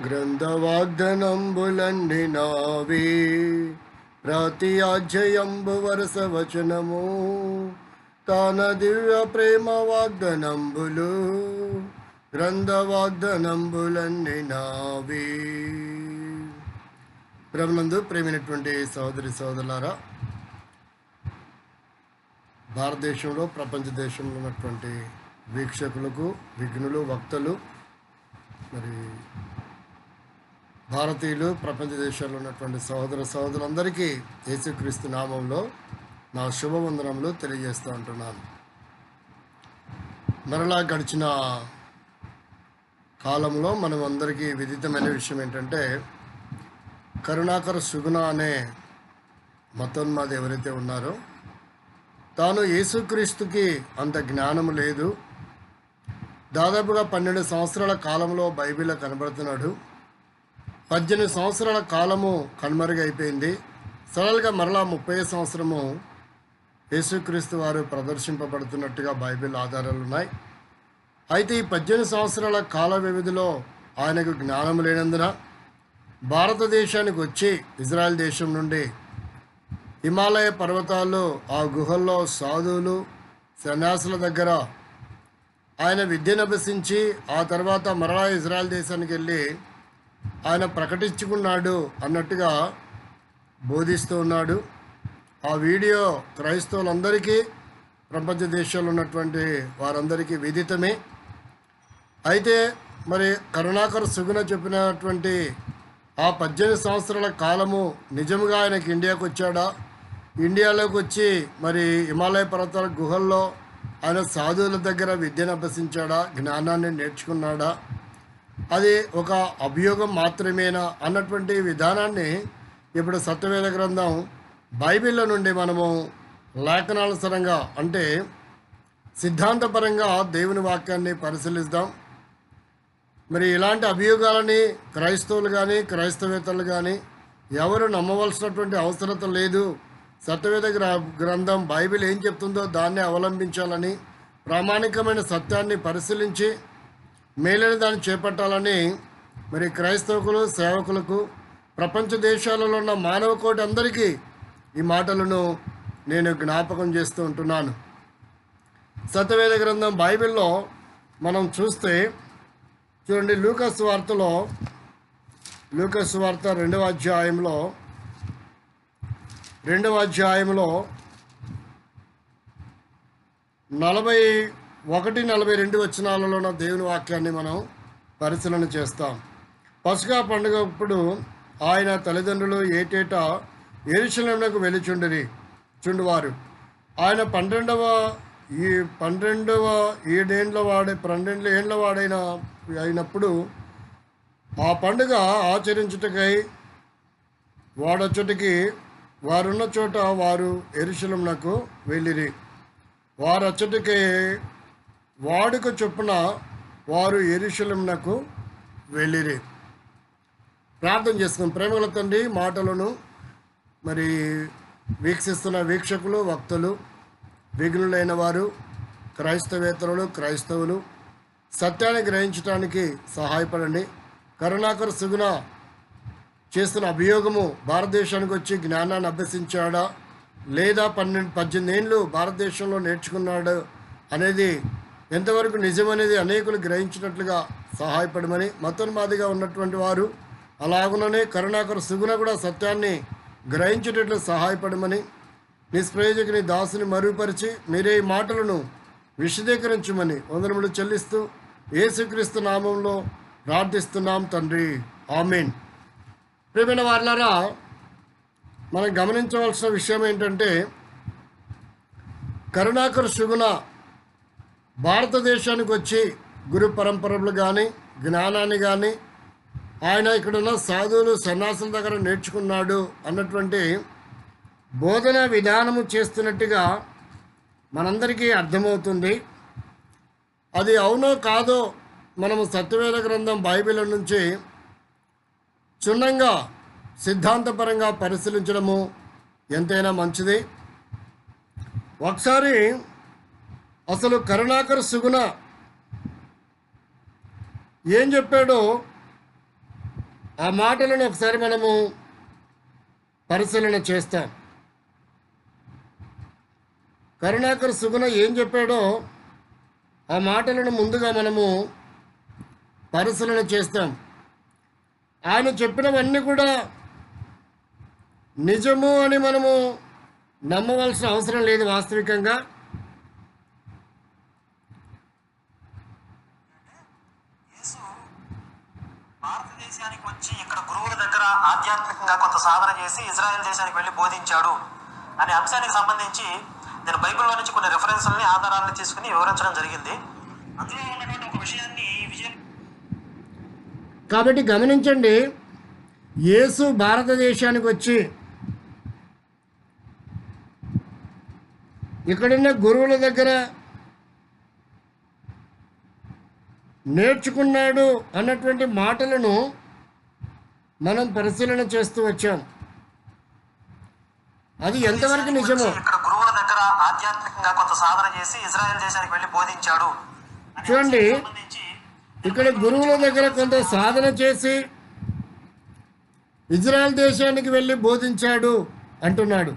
గ్రంథవాగ్దనంబులన్నీ నావే, ప్రతి అధ్యయంబు వరుస వచనము, తాన దివ్య ప్రేమ వాగ్దనంబులు. గ్రంథవాగ్దనంబులన్నీ నావే. ప్రభునందు ప్రేమైనటువంటి సోదరి సోదరులారా, భారతదేశంలో ప్రపంచ దేశంలో ఉన్నటువంటి వీక్షకులకు, విఘ్నులు, వక్తలు, మరి భారతీయులు, ప్రపంచ దేశాల్లో ఉన్నటువంటి సహోదర సహోదరులందరికీ యేసుక్రీస్తు నామంలో నా శుభవందనములు తెలియజేస్తూ ఉంటున్నాను. మరలా గడిచిన కాలంలో మనం అందరికీ విదితమైన విషయం ఏంటంటే, కరుణాకర్ సుగుణ అనే మతోన్మాది ఎవరైతే ఉన్నారో, తాను యేసుక్రీస్తుకి అంత జ్ఞానం లేదు, దాదాపుగా 12 సంవత్సరాల కాలంలో బైబిల్లో కనబడుతున్నాడు, 18 సంవత్సరాల కాలము కనుమరుగైపోయింది, సరళంగా మరలా 30 సంవత్సరము యేసుక్రీస్తు వారు ప్రదర్శింపబడుతున్నట్టుగా బైబిల్ ఆధారాలు ఉన్నాయి. అయితే ఈ 18 సంవత్సరాల కాల వ్యవధిలో ఆయనకు జ్ఞానం లేనందున భారతదేశానికి వచ్చి ఇజ్రాయెల్ దేశం నుండి హిమాలయ పర్వతాల్లో ఆ గుహల్లో సాధువులు, సన్యాసుల దగ్గర ఆయన విద్యను అభ్యసించి ఆ తర్వాత మరలా ఇజ్రాయెల్ దేశానికి వెళ్ళి ఆయన ప్రకటించుకున్నాడు అన్నట్టుగా బోధిస్తూ ఉన్నాడు. ఆ వీడియో క్రైస్తవులందరికీ, ప్రపంచ దేశాల్లో ఉన్నటువంటి వారందరికీ విదితమే. అయితే మరి కరుణాకర్ సుగుణ చెప్పినటువంటి ఆ 18 సంవత్సరాల కాలము నిజంగా ఆయనకి ఇండియాకు వచ్చాడా, ఇండియాలోకి వచ్చి మరి హిమాలయ పర్వతాల గుహల్లో ఆయన సాధువుల దగ్గర విద్యను అభ్యసించాడా, జ్ఞానాన్ని నేర్చుకున్నాడా, అది ఒక అభియోగం మాత్రమేనా అన్నటువంటి విధానాన్ని ఇప్పుడు సత్యవేద గ్రంథం బైబిల్లో నుండి మనము లేఖనానుసారంగా, అంటే సిద్ధాంతపరంగా దేవుని వాక్యాన్ని పరిశీలిద్దాం. మరి ఇలాంటి అభియోగాలని క్రైస్తవులు కానీ, క్రైస్తవేతలు కానీ ఎవరు నమ్మవలసినటువంటి అవసరత లేదు. సత్యవేద గ్రంథం బైబిల్ ఏం చెప్తుందో దాన్ని అవలంబించాలని, ప్రామాణికమైన సత్యాన్ని పరిశీలించి మేలైన దాన్ని చేపట్టాలని మరి క్రైస్తవులు, సేవకులకు, ప్రపంచ దేశాలలో ఉన్న మానవ కోటి అందరికీ ఈ మాటలను నేను జ్ఞాపకం చేస్తూ ఉంటున్నాను. సత్యవేద గ్రంథం బైబిల్లో మనం చూస్తే చూడండి, లూకాసు వార్తలో, లూకాసు వార్త 2వ అధ్యాయంలో 41-42 వచనాలలో ఉన్న దేవుని వాక్యాన్ని మనం పరిశీలన చేస్తాం. పస్కా పండుగ అప్పుడు ఆయన తల్లిదండ్రులు ఏటేటా యెరూషలేమునకు వెళ్ళుచుండువారు. ఆయన 12 ఏండ్ల అయినప్పుడు ఆ పండుగ ఆచరించుటకై వాడొచ్చటికి వారున్న చోట వారు యెరూషలేమునకు వెళ్ళిరి. వారచ్చటికి వాడుక చొప్పున వారు యెరూషలేమునకు వెళ్ళిరి. ప్రార్థన చేసుకుని, ప్రేమగల తండ్రి, మాటలను మరి వీక్షిస్తున్న వీక్షకులు, వక్తలు, విఘ్నులైన వారు, క్రైస్తవేతరులు, క్రైస్తవులు సత్యాన్ని గ్రహించడానికి సహాయపడండి. కరుణాకర్ సుగుణ చేస్తున్న అభియోగము భారతదేశానికి వచ్చి జ్ఞానాన్ని అభ్యసించాడా, లేదా 18 ఏళ్ళు భారతదేశంలో నేర్చుకున్నాడు అనేది ఎంతవరకు నిజమనేది అనేకులు గ్రహించినట్లుగా సహాయపడమని, మతోన్మాదిగా ఉన్నటువంటి వారు అలాగుననే కరుణాకర్ సుగుణ కూడా సత్యాన్ని గ్రహించేటట్లు సహాయపడమని, నిష్ప్రయోజకుని దాసుని మరుగుపరిచి మీరే ఈ మాటలను విశదీకరించమని వందనములు చెల్లిస్తూ యేసుక్రీస్తు నామంలో ప్రార్థిస్తున్నాం తండ్రి, ఆమేన్. ప్రియమైన వారలారా, మనం గమనించవలసిన విషయం ఏంటంటే, కరుణాకర్ సుగుణ భారతదేశానికి వచ్చి గురు పరంపరలు కానీ, జ్ఞానాన్ని కానీ ఆయన ఇక్కడున్న సాధువులు, సన్యాసుల దగ్గర నేర్చుకున్నాడు అన్నటువంటి బోధన విధానము చేస్తున్నట్టుగా మనందరికీ అర్థమవుతుంది. అది అవునో కాదో మనము సత్యవేద గ్రంథం బైబిల్ నుంచి క్షుణ్ణంగా సిద్ధాంతపరంగా పరిశీలించడము ఎంతైనా మంచిది. ఒకసారి అసలు కరుణాకర్ సుగుణ ఏం చెప్పాడో ఆ మాటలను ఒకసారి మనము పరిశీలన చేస్తాం. కరుణాకర్ సుగుణ ఏం చెప్పాడో ఆ మాటలను ముందుగా మనము పరిశీలన చేస్తాం. ఆయన చెప్పినవన్నీ కూడా నిజము అని మనము నమ్మవలసిన అవసరం లేదు. వాస్తవికంగా భారతదేశానికి వచ్చి ఇక్కడ గురువుల దగ్గర ఆధ్యాత్మికంగా కొంత సాధన చేసి ఇజ్రాయెల్ దేశానికి వెళ్ళి బోధించాడు అనే అంశానికి సంబంధించి నేను బైబిల్లో నుంచి కొన్ని రెఫరెన్స్లని ఆధారాలను తీసుకుని వివరించడం జరిగింది. అందులో ఉన్నటువంటి ఒక విషయాన్ని కాబట్టి గమనించండి, యేసు భారతదేశానికి వచ్చి ఇక్కడున్న గురువుల దగ్గర నేర్చుకున్నాడు అన్నటువంటి మాటలను మనం పరిశీలన చేస్తూ వచ్చాం. అది ఎంతవరకు నిజమో ఇక్కడ గురువుల దగ్గర ఆధ్యాత్మికంగా కొంత సాధన చేసి ఇజ్రాయెల్ దేశానికి వెళ్ళి బోధించాడు. చూడండి, ఇక్కడ గురువుల దగ్గర కొంత సాధన చేసి ఇజ్రాయెల్ దేశానికి వెళ్ళి బోధించాడు అంటున్నాడు.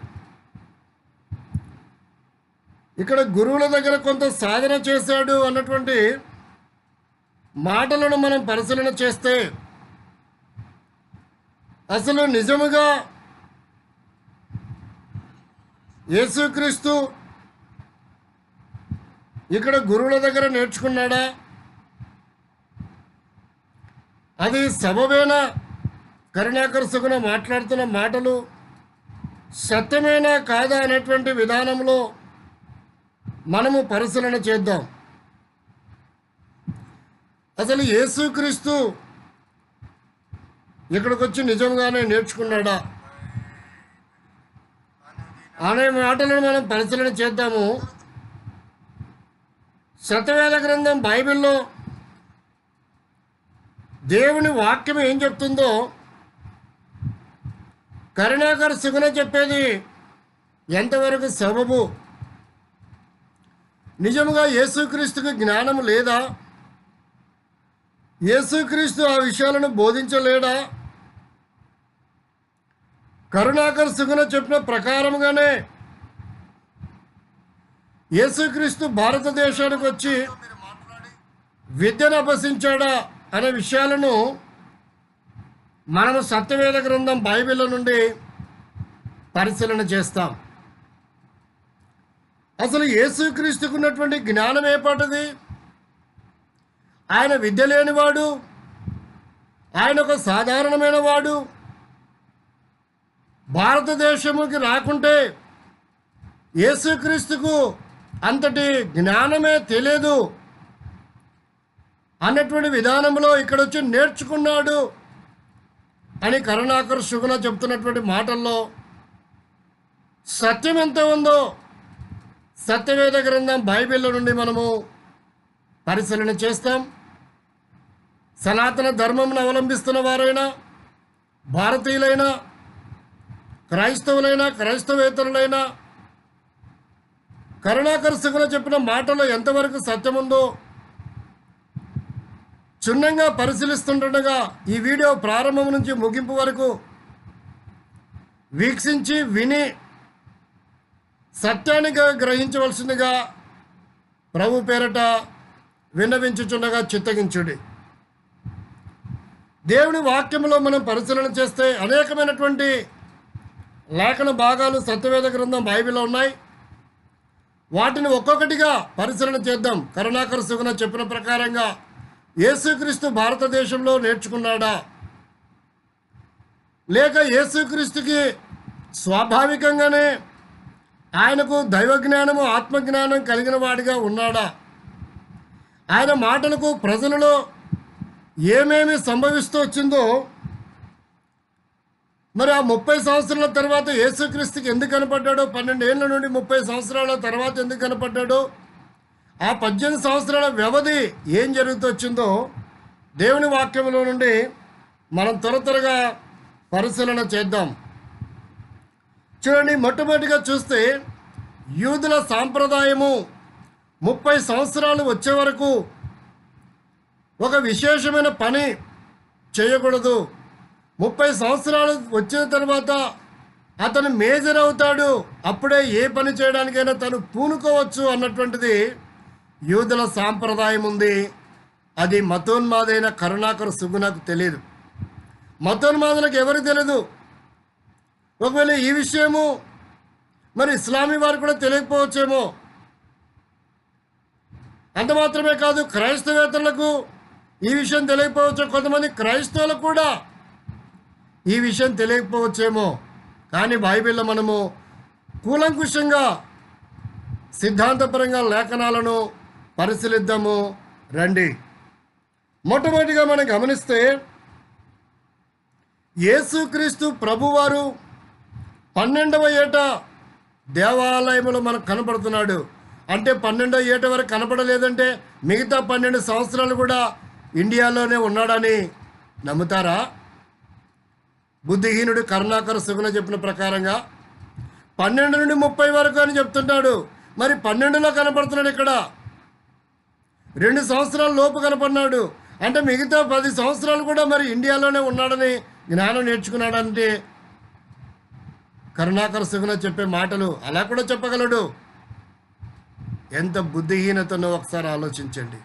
ఇక్కడ గురువుల దగ్గర కొంత సాధన చేశాడు అన్నటువంటి మాటలను మనం పరిశీలన చేస్తే అసలు నిజముగా యేసుక్రీస్తు ఇక్కడ గురువుల దగ్గర నేర్చుకున్నాడా? అది సబబేనా? కరుణాకర్ సుగుణ మాట్లాడుతున్న మాటలు సత్యమేనా కాదా అనేటువంటి విధానంలో మనము పరిశీలన చేద్దాం. అసలు యేసుక్రీస్తు ఇక్కడికి వచ్చి నిజంగానే నేర్చుకున్నాడా అనే మాటలను మనం పరిశీలన చేద్దాము. శతవేద గ్రంథం బైబిల్లో దేవుని వాక్యం ఏం చెప్తుందో కరుణాకర్ సుగుణ చెప్పేది ఎంతవరకు సబబు? నిజముగా యేసుక్రీస్తుకి జ్ఞానం లేదా? యేసుక్రీస్తు ఆ విషయాలను బోధించలేడా? కరుణాకర్ సుగుణ చెప్పిన ప్రకారంగానే యేసుక్రీస్తు భారతదేశానికి వచ్చి విద్యను అభ్యసించాడా అనే విషయాలను మనము సత్యవేద గ్రంథం బైబిల్ నుండి పరిశీలన చేస్తాం. అసలు యేసుక్రీస్తుకు ఉన్నటువంటి జ్ఞానం ఏపాటిది? ఆయన విద్య లేనివాడు, ఆయన ఒక సాధారణమైన వాడు. భారతదేశముకి రాకుంటే యేసుక్రీస్తుకు అంతటి జ్ఞానమే తెలియదు అన్నటువంటి విధానంలో ఇక్కడ వచ్చి నేర్చుకున్నాడు అని కరుణాకర్ సుగుణ చెప్తున్నటువంటి మాటల్లో సత్యం ఎంత ఉందో సత్యవేద గ్రంథం బైబిల్ నుండి మనము పరిశీలన చేస్తాం. సనాతన ధర్మంను అవలంబిస్తున్న వారైనా, భారతీయులైనా, క్రైస్తవులైనా, క్రైస్తవేతరులైనా కరుణాకర్ సుగుణ చెప్పిన మాటలో ఎంతవరకు సత్యం ఉందో క్షుణ్ణంగా పరిశీలిస్తుండగా ఈ వీడియో ప్రారంభం నుంచి ముగింపు వరకు వీక్షించి విని సత్యాన్ని గ్రహించవలసిందిగా ప్రభు పేరట విన్నవించుచుండగా చిత్తగించుడి. దేవుని వాక్యంలో మనం పరిశీలన చేస్తే అనేకమైనటువంటి లేఖన భాగాలు సత్యవేద గ్రంథం బైబిల్లో ఉన్నాయి. వాటిని ఒక్కొక్కటిగా పరిశీలన చేద్దాం. కరుణాకర్ సుగుణ చెప్పిన ప్రకారంగా యేసుక్రీస్తు భారతదేశంలో నేర్చుకున్నాడా, లేక యేసుక్రీస్తుకి స్వాభావికంగానే ఆయనకు దైవజ్ఞానము, ఆత్మజ్ఞానం కలిగిన వాడిగా ఉన్నాడా? ఆయన మాటలకు ప్రజలలో ఏమేమి సంభవిస్తూ వచ్చిందో, మరి ఆ 30 సంవత్సరాల తర్వాత యేసుక్రీస్తుకి ఎందుకు కనపడ్డాడో, 12 ఏళ్ళ నుండి 30 సంవత్సరాల తర్వాత ఎందుకు కనపడ్డాడో, ఆ 18 సంవత్సరాల వ్యవధి ఏం జరుగుతూ వచ్చిందో దేవుని వాక్యంలో నుండి మనం త్వరగా పరిశీలన చేద్దాం. చూడండి, మొట్టమొదటిగా చూస్తే యూదుల సాంప్రదాయము 30 సంవత్సరాలు వచ్చే వరకు ఒక విశేషమైన పని చేయకూడదు, 30 సంవత్సరాలు వచ్చిన తర్వాత అతను మేజర్ అవుతాడు, అప్పుడే ఏ పని చేయడానికైనా తను పూనుకోవచ్చు అన్నటువంటిది యూదుల సాంప్రదాయం ఉంది. అది మతోన్మాదైన కరుణాకర్ సుగుణకు తెలియదు. మతోన్మాదులకు ఎవరికి తెలియదు. ఒకవేళ ఈ విషయము మరి ఇస్లామీ వారు కూడా తెలియకపోవచ్చేమో. అంత మాత్రమే కాదు, క్రైస్తవేతరులకు ఈ విషయం తెలియకపోవచ్చు. కొంతమంది క్రైస్తవులకు కూడా ఈ విషయం తెలియకపోవచ్చేమో. కానీ బైబిల్లో మనము కూలంకుషంగా సిద్ధాంతపరంగా లేఖనాలను పరిశీలిద్దాము రండి. మొట్టమొదటిగా మనం గమనిస్తే యేసుక్రీస్తు ప్రభువారు 12వ ఏట దేవాలయంలో మనకు కనపడుతున్నాడు. అంటే 12వ ఏట వరకు కనపడలేదంటే మిగతా 12 సంవత్సరాలు కూడా ఇండియాలోనే ఉన్నాడని నమ్ముతారా? బుద్ధిహీనుడు కరుణాకర్ సుగుణ చెప్పిన ప్రకారంగా 12 నుండి 30 వరకు అని చెప్తుంటాడు. మరి 12లో కనపడుతున్నాడు, ఇక్కడ 2 సంవత్సరాల లోపు కనపడినాడు. అంటే మిగతా 10 సంవత్సరాలు కూడా మరి ఇండియాలోనే ఉన్నాడని జ్ఞానం నేర్చుకున్నాడంటే కరుణాకర్ సుగుణ చెప్పే మాటలు అలా కూడా చెప్పగలడు. ఎంత బుద్ధిహీనతనో ఒకసారి ఆలోచించండి.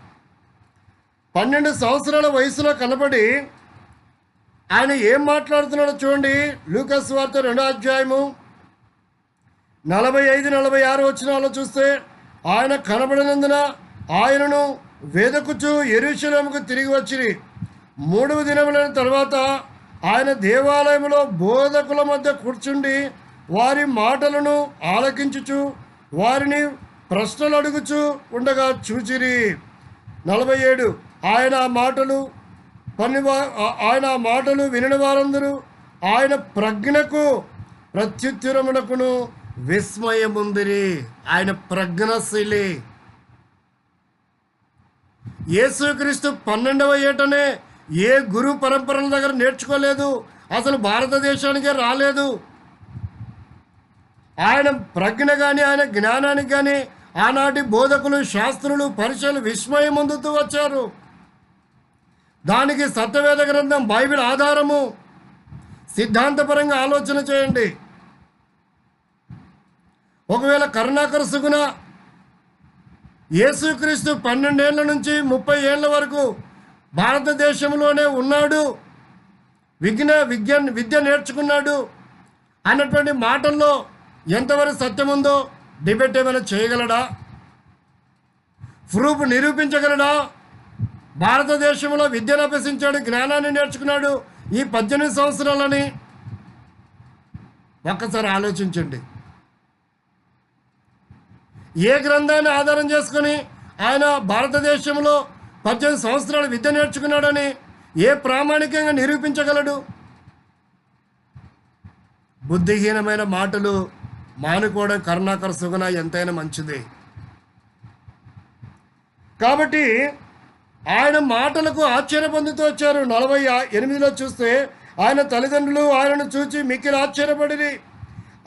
12 సంవత్సరాల వయసులో కనపడి ఆయన ఏం మాట్లాడుతున్నాడో చూడండి. లూకాసు వార్త 2వ అధ్యాయము 45-46 వచనాల్లో చూస్తే, ఆయన కనబడినందున ఆయనను వెదకుచు యెరూషలేముకు తిరిగి వచ్చిరి. 3వ దినములైన తర్వాత ఆయన దేవాలయంలో బోధకుల మధ్య కూర్చుండి వారి మాటలను ఆలకించుచు వారిని ప్రశ్నలు అడుగుచు ఉండగా చూచిరి. 47 ఆయన ఆ మాటలు వినిన వారందరూ ఆయన ప్రజ్ఞకు ప్రత్యుత్తరమునకును విస్మయముందిరి. ఆయన ప్రజ్ఞశీలి. యేసుక్రీస్తు 12వ ఏటనే ఏ గురు పరంపరల దగ్గర నేర్చుకోలేదు, అసలు భారతదేశానికే రాలేదు. ఆయన ప్రజ్ఞ కానీ ఆయన జ్ఞానానికి కానీ ఆనాటి బోధకులు, శాస్త్రులు, పరిచయులు విస్మయం పొందుతూ వచ్చారు. దానికి సత్యవేద గ్రంథం బైబిల్ ఆధారము. సిద్ధాంతపరంగా ఆలోచన చేయండి. ఒకవేళ కరుణాకర్ సుగుణ యేసుక్రీస్తు 12 ఏళ్ల నుంచి 30 ఏళ్ల వరకు భారతదేశంలోనే ఉన్నాడు, విద్య నేర్చుకున్నాడు అన్నటువంటి మాటల్లో ఎంతవరకు సత్యం ఉందో డిబేట్ ఏమైనా చేయగలడా? ప్రూఫ్ నిరూపించగలడా? భారతదేశంలో విద్యను అభ్యసించాడు, జ్ఞానాన్ని నేర్చుకున్నాడు ఈ 18 సంవత్సరాలని. ఒక్కసారి ఆలోచించండి. ఏ గ్రంథాన్ని ఆధారం చేసుకొని ఆయన భారతదేశంలో 18 సంవత్సరాలు విద్య నేర్చుకున్నాడని ఏ ప్రామాణికంగా నిరూపించగలడు? బుద్ధిహీనమైన మాటలు మానుకోవడం కరుణాకర్ సుగుణ ఎంతైనా మంచిది. కాబట్టి ఆయన మాటలకు ఆశ్చర్య పొందుతూ వచ్చారు. 48లో చూస్తే ఆయన తల్లిదండ్రులు ఆయనను చూచి మిక్కిలి ఆశ్చర్యపడిరి.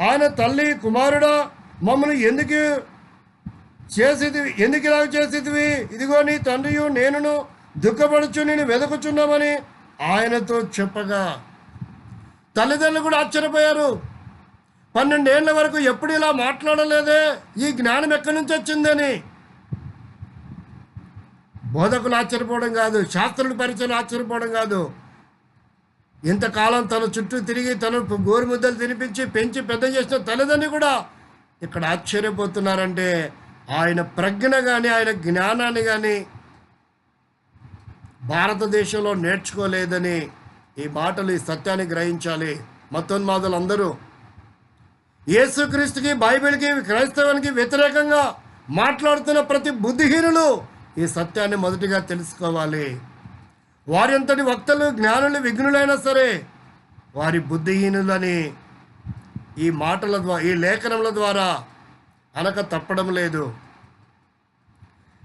ఆయన తల్లి, కుమారుడా మమ్మల్ని ఎందుకు ఇలా చేసేదివి? ఇదిగో నీ తండ్రియు నేనును దుఃఖపడుచు నేను వెదకుచున్నామని ఆయనతో చెప్పగా తల్లిదండ్రులు కూడా ఆశ్చర్యపోయారు. 12 ఏళ్ల వరకు ఎప్పుడు ఇలా మాట్లాడలేదే, ఈ జ్ఞానం ఎక్కడి నుంచి వచ్చిందని. బోధకులు ఆశ్చర్యపోవడం కాదు, శాస్త్రుల పరిచయం ఆశ్చర్యపోవడం కాదు, ఇంతకాలం తన చుట్టూ తిరిగి తను గోరుముద్దలు తినిపించి పెంచి పెద్ద చేసిన తల్లిదండ్రులు కూడా ఇక్కడ ఆశ్చర్యపోతున్నారంటే ఆయన ప్రజ్ఞ కానీ ఆయన జ్ఞానాన్ని కానీ భారతదేశంలో నేర్చుకోలేదని ఈ మాటలు, ఈ సత్యాన్ని గ్రహించాలి. మతోన్మాదులందరూ యేసుక్రీస్తుకి, బైబిల్కి, క్రైస్తవానికి వ్యతిరేకంగా మాట్లాడుతున్న ప్రతి బుద్ధిహీనులు ఈ సత్యాన్ని మొదటిగా తెలుసుకోవాలి. వారి అంతటి వక్తలు, జ్ఞానులు, విఘ్నులైనా సరే వారి బుద్ధిహీనులని ఈ మాటల ద్వారా, ఈ లేఖనముల ద్వారా అనక తప్పడం లేదు.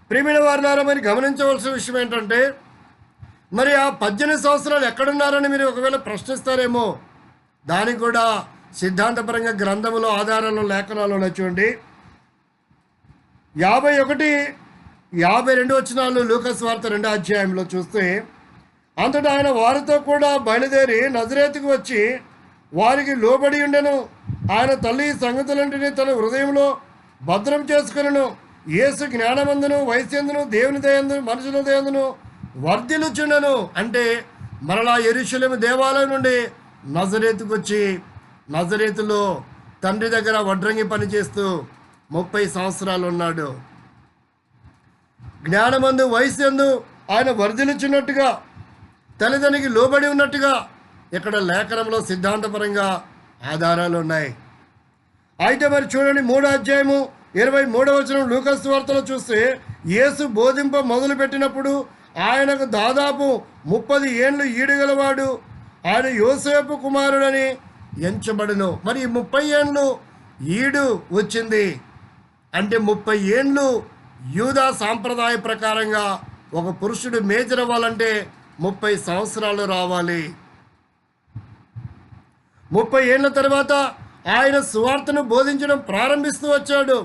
ప్రియమైన వారినారా, మరి గమనించవలసిన విషయం ఏంటంటే, మరి ఆ 18 సంవత్సరాలు ఎక్కడున్నారని మీరు ఒకవేళ ప్రశ్నిస్తారేమో. దానికి కూడా సిద్ధాంతపరంగా గ్రంథములో ఆధారాలు, లేఖనాలు చూడండి. 51, 52 వచనాలు లూకాసు వార్త 2వ అధ్యాయంలో చూస్తే, అంతటా ఆయన వారితో కూడా బయలుదేరి నజరేతుకు వచ్చి వారికి లోబడి ఉండెను. ఆయన తల్లి ఈ సంగతులన్నింటినీ తన హృదయంలో భద్రం చేసుకొనెను. యేసు జ్ఞానమందును వయస్యందును దేవుని దయందును మనుషుల దయందును వర్ధిల్లుచుండెను. అంటే మరలా యెరూషలేము దేవాలయం నుండి నజరేతుకు వచ్చి నజరేతులో తండ్రి దగ్గర వడ్రంగి పనిచేస్తూ 30 సంవత్సరాలు ఉన్నాడు. జ్ఞానమందు వయస్యందు ఆయన వర్ధిల్లుచున్నట్టుగా తల్లిదండ్రికి లోబడి ఉన్నట్టుగా ఇక్కడ లేఖనంలో సిద్ధాంతపరంగా ఆధారాలు ఉన్నాయి. అయితే మరి చూడండి 3వ అధ్యాయము 23వ వచనం లూకాసు వార్తలో చూస్తే యేసు బోధింప మొదలుపెట్టినప్పుడు ఆయనకు దాదాపు 30 ఏండ్లు ఈడుగలవాడు. ఆయన యోసేపు కుమారుడని ఎంచబడును. మరి 30 ఏండ్లు ఈడు వచ్చింది అంటే 30 ఏండ్లు యూదా సాంప్రదాయ ప్రకారంగా ఒక పురుషుడు మేజర్ అవ్వాలంటే 30 సంవత్సరాలు రావాలి. 30 ఏళ్ల తర్వాత ఆయన సువార్తను బోధించడం ప్రారంభిస్తూ వచ్చాడు.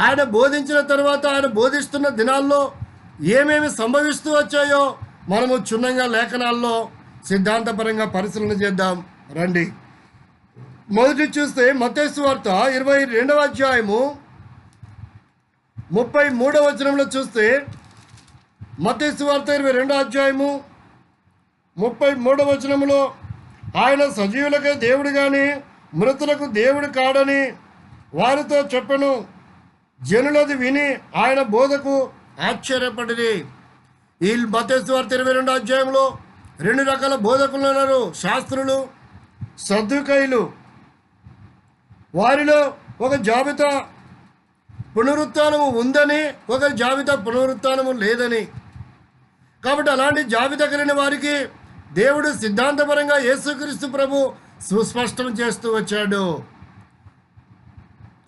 ఆయన బోధించిన తర్వాత ఆయన బోధిస్తున్న దినాల్లో ఏమేమి సంభవిస్తూ వచ్చాయో మనము క్షుణ్ణంగా లేఖనాల్లో సిద్ధాంతపరంగా పరిశీలన చేద్దాం రండి. మొదటి చూస్తే మత్తయి సువార్త 22వ అధ్యాయము 33వ వచనంలో చూస్తే మత్తయి సువార్త 22వ అధ్యాయము 33వ వచనంలో ఆయన సజీవులకే దేవుడు కానీ మృతులకు దేవుడు కాడని వారితో చెప్పెను. జనులది విని ఆయన బోధకు ఆశ్చర్యపడిరి. ఈ మత్తయి సువార్త 22వ అధ్యాయంలో 2 రకాల బోధకులు ఉన్నారు, శాస్త్రులు, సద్దుకైలు. వారిలో ఒక జాబితా పునరుత్థానము ఉందని, ఒక జాబితా పునరుత్థానము లేదని. కాబట్టి అలాంటి జాబితా కలిగిన వారికి దేవుడు సిద్ధాంతపరంగా యేసుక్రీస్తు ప్రభు సుస్పష్టం చేస్తూ వచ్చాడు.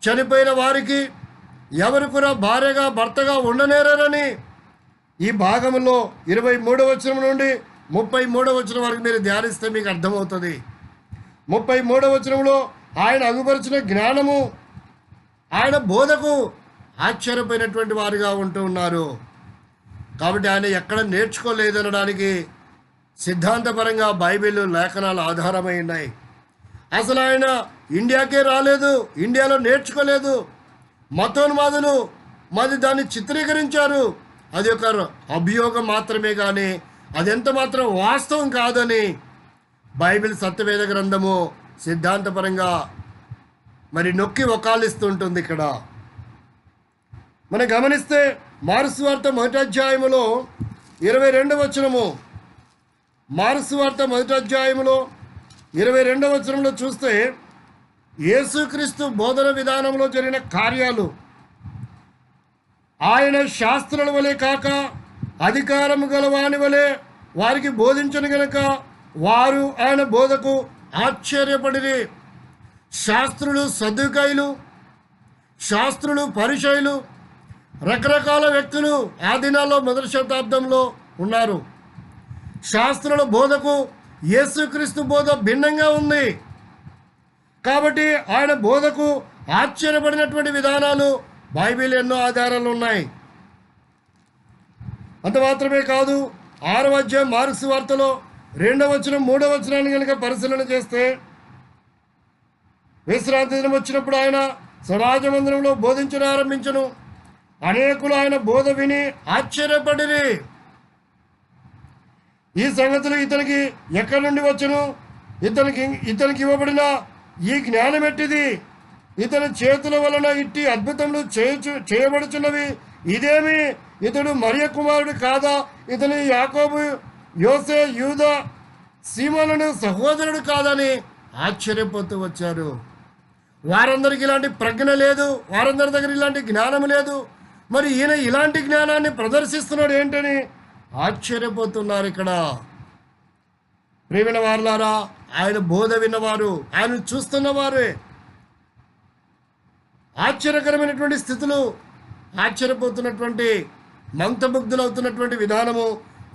చనిపోయిన వారికి ఎవరు కూడా భార్యగా భర్తగా ఉండనేరని ఈ భాగంలో 23వ వచనం నుండి 33వ వచనం వరకు మీరు ధ్యానిస్తే మీకు అర్థమవుతుంది. 33వ వచనంలో ఆయన అగుపరిచిన జ్ఞానము, ఆయన బోధకు ఆశ్చర్యపోయినటువంటి వారుగా ఉంటూ ఉన్నారు. కాబట్టి ఆయన ఎక్కడ నేర్చుకోలేదనడానికి సిద్ధాంతపరంగా బైబిల్ లేఖనాలు ఆధారమై ఉన్నాయి. అసలు ఆయన ఇండియాకే రాలేదు, ఇండియాలో నేర్చుకోలేదు. మతోన్మాదులు మరి దాన్ని చిత్రీకరించారు. అది ఒక అభియోగం మాత్రమే కానీ అదెంత మాత్రం వాస్తవం కాదని బైబిల్ సత్యవేద గ్రంథము సిద్ధాంతపరంగా మరి నొక్కి వకాలిస్తూ ఉంటుంది. ఇక్కడ మనం గమనిస్తే మార్కు వార్త 1వ అధ్యాయములో 22వ వచనము, మార్కు వార్త 1వ అధ్యాయములో 22వ వచనంలో చూస్తే యేసుక్రీస్తు బోధన విధానంలో జరిగిన కార్యాలు ఆయన శాస్త్రుల వలె కాక అధికారము గలవాని వలె వారికి బోధించను గనక వారు ఆయన బోధకు ఆశ్చర్యపడిరి. శాస్త్రులు సద్దుకైలు, శాస్త్రులు పరిసయ్యులు, రకరకాల వ్యక్తులు ఆ దినాల్లో 1వ శతాబ్దంలో ఉన్నారు. శాస్త్రుల బోధకు యేసుక్రీస్తు బోధ భిన్నంగా ఉంది. కాబట్టి ఆయన బోధకు ఆశ్చర్యపడినటువంటి విధానాలు బైబిల్ ఎన్నో ఆధారాలు ఉన్నాయి. అంత మాత్రమే కాదు 6వ అధ్యాయం మార్కు వార్తలో 2వ వచనం 3వ వచనాన్ని కనుక పరిశీలన చేస్తే విశ్రాంతి దినం వచ్చినప్పుడు ఆయన సమాజమందిరంలో బోధించడం ఆరంభించను. అనేకులు ఆయన బోధ విని ఆశ్చర్యపడిరి. ఈ సంగతులు ఇతనికి ఎక్కడి నుండి వచ్చును? ఇతనికి ఇవ్వబడిన ఈ జ్ఞానం ఎట్టిది? ఇతని చేతుల వలన ఇట్టి అద్భుతములు చేయబడుచున్నవి ఇదేమి? ఇతడు మరియ కుమారుడు కాదా? ఇతని యాకోబు, యోసే, యూదా, సీమోను సహోదరుడు కాదని ఆశ్చర్యపోతూ వచ్చారు. వారందరికీ ఇలాంటి ప్రజ్ఞ లేదు, వారందరి దగ్గర ఇలాంటి జ్ఞానం లేదు. మరి ఈయన ఇలాంటి జ్ఞానాన్ని ప్రదర్శిస్తున్నాడు ఏంటని ఆశ్చర్యపోతున్నారు. ఇక్కడ ప్రియమైన వారులారా, ఆయన బోధ విన్నవారు, ఆయన చూస్తున్నవారే ఆశ్చర్యకరమైనటువంటి స్థితులు, ఆశ్చర్యపోతున్నటువంటి మంత్రముగ్ధులవుతున్నటువంటి విధానము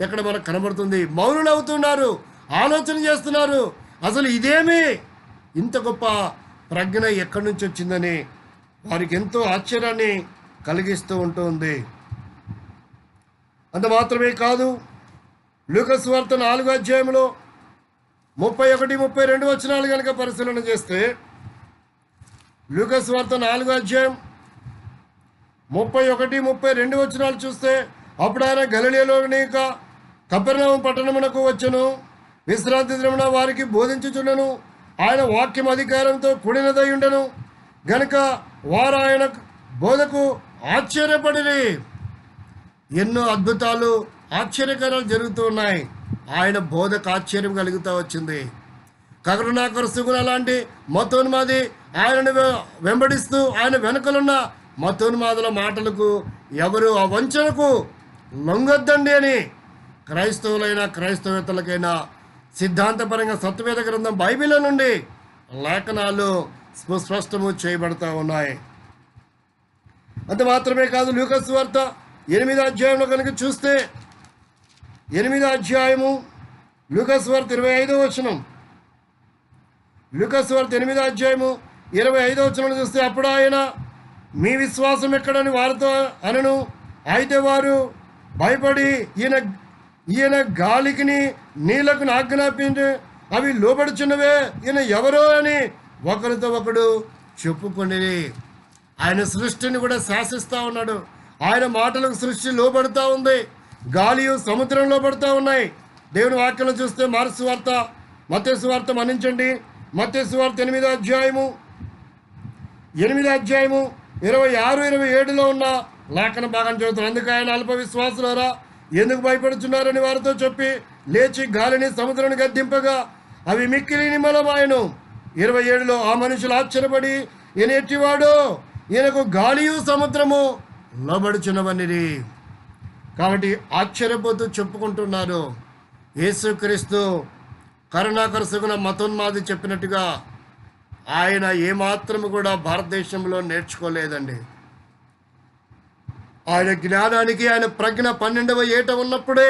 ఇక్కడ మనకు కనబడుతుంది. మౌనులు అవుతున్నారు, ఆలోచన చేస్తున్నారు. అసలు ఇదేమి ఇంత గొప్ప ప్రజ్ఞ ఎక్కడి నుంచి వచ్చిందని వారికి ఎంతో ఆశ్చర్యాన్ని కలిగిస్తూ ఉంటుంది. అంత మాత్రమే కాదు, లూకాసు వార్త 4వ అధ్యాయంలో 31, 32 వచనాలు కనుక పరిశీలన చేస్తే, లూకాసు వార్త 4వ అధ్యాయం 31, 32 వచనాలు చూస్తే, అప్పుడు ఆయన గలిలయలోని కపెర్నహూము పట్టణమునకు వచ్చెను. విశ్రాంతి దినమున వారికి బోధించుచుండెను. ఆయన వాక్యం అధికారంతో కూడినదై ఉండెను గనుక వారు ఆయన బోధకు ఆశ్చర్యపడిరి. ఎన్నో అద్భుతాలు, ఆశ్చర్యకరాలు జరుగుతూ ఉన్నాయి. ఆయన బోధకు ఆశ్చర్యం కలుగుతూ వచ్చింది. కరుణాకర సుగుణ లాంటి మతోన్మాది ఆయనను వెంబడిస్తూ ఆయన వెనుకలున్న మతోన్మాదుల మాటలకు ఎవరు ఆ వంచనకు లొంగొద్దండి అని క్రైస్తవులైనా క్రైస్తవేతలకైనా సిద్ధాంతపరంగా సత్యవేద గ్రంథం బైబిల్ నుండి లేఖనాలు స్పష్టము చేయబడతా ఉన్నాయి. అంత మాత్రమే కాదు, లూకాసు వార్త 8వ అధ్యాయంలో కనుక చూస్తే, 8వ అధ్యాయము లూకాసు వార్త 25వ వచనం, లూకాసు వార్త 8వ అధ్యాయము 25వ వచనం చూస్తే, అప్పుడు ఆయన మీ విశ్వాసం ఎక్కడని వారితో అనను. అయితే వారు భయపడి ఈయన గాలికిని నీళ్లకు ఆజ్ఞాపించి అవి లోబడుచున్నవే, ఈయన ఎవరో అని ఒకరితో ఒకడు చెప్పుకొని ఆయన సృష్టిని కూడా శాసిస్తూ ఉన్నాడు. ఆయన మాటలకు సృష్టి లోబడుతూ ఉంది. గాలియు సముద్రం లోబడుతూ ఉన్నాయి. దేవుని వాక్యంలో చూస్తే మార్క్స్ వార్త, మత్తయి సువార్త మన్నించండి, మత్తయి సువార్త 8వ అధ్యాయము 26, 27లో ఉన్న లేఖన భాగం చదువుతారు. అందుకే ఆయన అల్ప విశ్వాసులారా ఎందుకు భయపడుచున్నారని వారితో చెప్పి లేచి గాలిని సముద్రాన్ని గద్దింపగా అవి మిక్కిలి నిమ్మలమాయను. 27లో ఆ మనుషులు ఆశ్చర్యపడి ఈయన ఎట్టివాడు, ఈయనకు గాలియు సముద్రము లోబడుచున్నవనిరి. కాబట్టి ఆశ్చర్యపోతూ చెప్పుకుంటున్నారు. యేసుక్రీస్తు కరుణాకర సుగుణ మతోన్మాది చెప్పినట్టుగా ఆయన ఏమాత్రము కూడా భారతదేశంలో నేర్చుకోలేదండి. ఆయన జ్ఞానానికి, ఆయన ప్రజ్ఞ 12వ ఏట ఉన్నప్పుడే